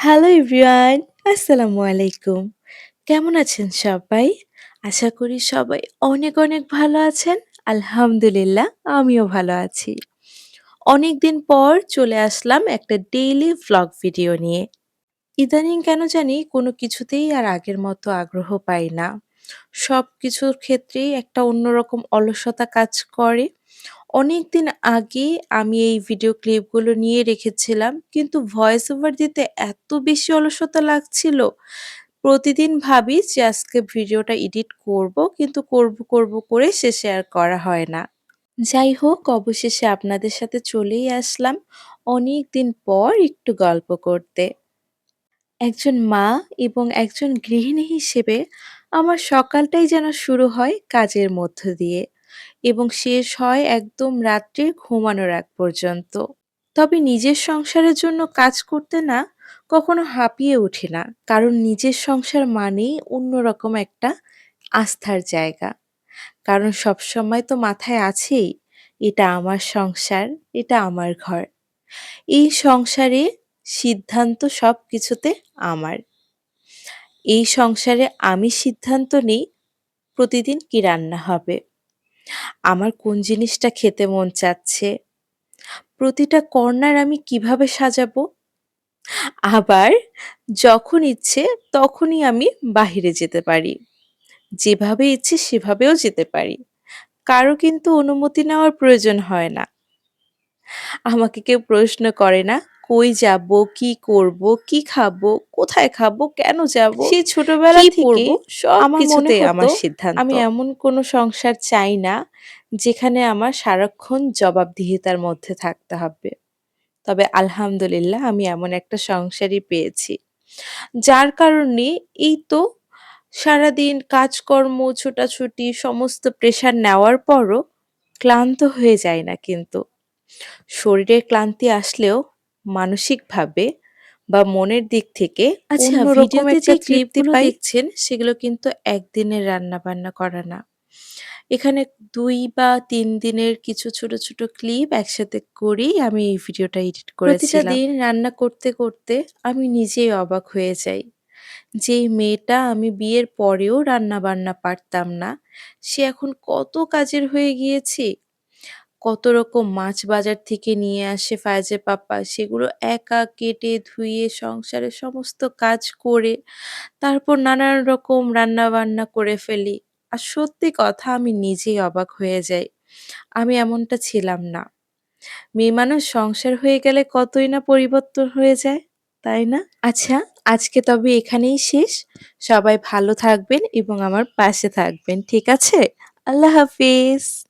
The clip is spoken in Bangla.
হ্যালো এভরিওয়ান, আসসালামু আলাইকুম। কেমন আছেন সবাই? আশা করি সবাই অনেক অনেক ভালো আছেন। আলহামদুলিল্লাহ আমিও ভালো আছি। অনেকদিন পর চলে আসলাম একটা ডেইলি ভ্লগ ভিডিও নিয়ে। ইদানিং কেন জানি কোনো কিছুতেই আর আগের মতো আগ্রহ পাই না। সবকিছুর ক্ষেত্রেই একটা অন্যরকম অলসতা কাজ করে। অনেকদিন আগে আমি এই ভিডিও ক্লিপগুলো নিয়ে রেখেছিলাম। কিন্তু ভয়েস ওভার দিতে এত বেশি অলসতা লাগছিল। প্রতিদিন ভাবি যে আজকে ভিডিওটা এডিট করব, কিন্তু করব করে শেষে আর করা হয় না। যাই হোক, অবশেষে আপনাদের সাথে চলেই আসলাম অনেকদিন পর একটু গল্প করতে। একজন মা এবং একজন গৃহিণী হিসেবে আমার সকালটাই যেন শুরু হয় কাজের মধ্য দিয়ে এবং শেষ হয় একদম রাত্রে ঘুমানোর আগ পর্যন্ত। তবে নিজের সংসারের জন্য কাজ করতে না কখনো হাঁপিয়ে উঠি না, কারণ নিজের সংসার মানেই অন্যরকম একটা আস্থার জায়গা। কারণ সবসময় তো মাথায় আছেই, এটা আমার সংসার, এটা আমার ঘর। এই সংসারে সিদ্ধান্ত সব কিছুতে আমার। এই সংসারে আমি সিদ্ধান্ত নেই প্রতিদিন কি রান্না হবে, আমার কোন জিনিসটা খেতে মন চাচ্ছে, প্রতিটা কর্নার আমি কিভাবে সাজাবো। আবার যখন ইচ্ছে তখনই আমি বাহিরে যেতে পারি। যেভাবে ইচ্ছে সেভাবেও যেতে পারি। কারো কিন্তু অনুমতি নেওয়ার প্রয়োজন হয় না। আমাকে কেউ প্রশ্ন করে না কই যাব, কি করব, কি খাবো, কোথায় খাবো, কেন যাব। সেই ছোটবেলা কি থেকে পড়বো সব আমার মনে কিছুতেই হতো আমার সিদ্ধান্ত। আমি এমন কোনো সংসার চাই না যেখানে আমার সারাক্ষণ জবাবদিহিতার মধ্যে থাকতে হবে। তবে আলহামদুলিল্লাহ আমি এমন একটা সংসারই পেয়েছি। যার কারণে এই তো সারাদিন কাজকর্ম, ছোটাছুটি সমস্ত প্রেশার নেওয়ার পরও ক্লান্ত হয়ে যাই না কিন্তু। শরীরের ক্লান্তি আসলেও মানসিকভাবে বা মনের দিক থেকে আচ্ছা, অন্যরকম ভিডিওতে একটা যে তৃপ্তি ক্লিপগুলো পাই। দেখছেন সেগুলো কিন্তু একদিনের রান্নাবান্না করা না। এখানে ২ বা ৩ দিনের কিছু ছোট, ছোট ক্লিপ একসাথে করেই আমি এই ভিডিওটা এডিট প্রতিটা করেছিলাম। দিন রান্না করতে, করতে আমি নিজেই অবাক হয়ে যাই। যেই মেয়েটা আমি বিয়ের পরেও রান্নাবান্না পারতাম না, সে এখন কত কাজের হয়ে গিয়েছে। কত রকম মাছ বাজার থেকে নিয়ে আসে ফায়েজের পাপ্পা, সেগুলো একা কেটে ধুয়ে সংসারের সমস্ত কাজ করে তারপর নানান রকম রান্নাবান্না করে ফেলি। আর সত্যি কথা আমি নিজেই অবাক হয়ে যাই। আমি এমনটা ছিলাম না। মেয়ে মানুষ সংসার হয়ে গেলে কতই না পরিবর্তন হয়ে যায়, তাই না? আচ্ছা, আজকে তবে এখানেই শেষ। সবাই ভালো থাকবেন এবং আমার পাশে থাকবেন। ঠিক আছে? আল্লাহ হাফিজ।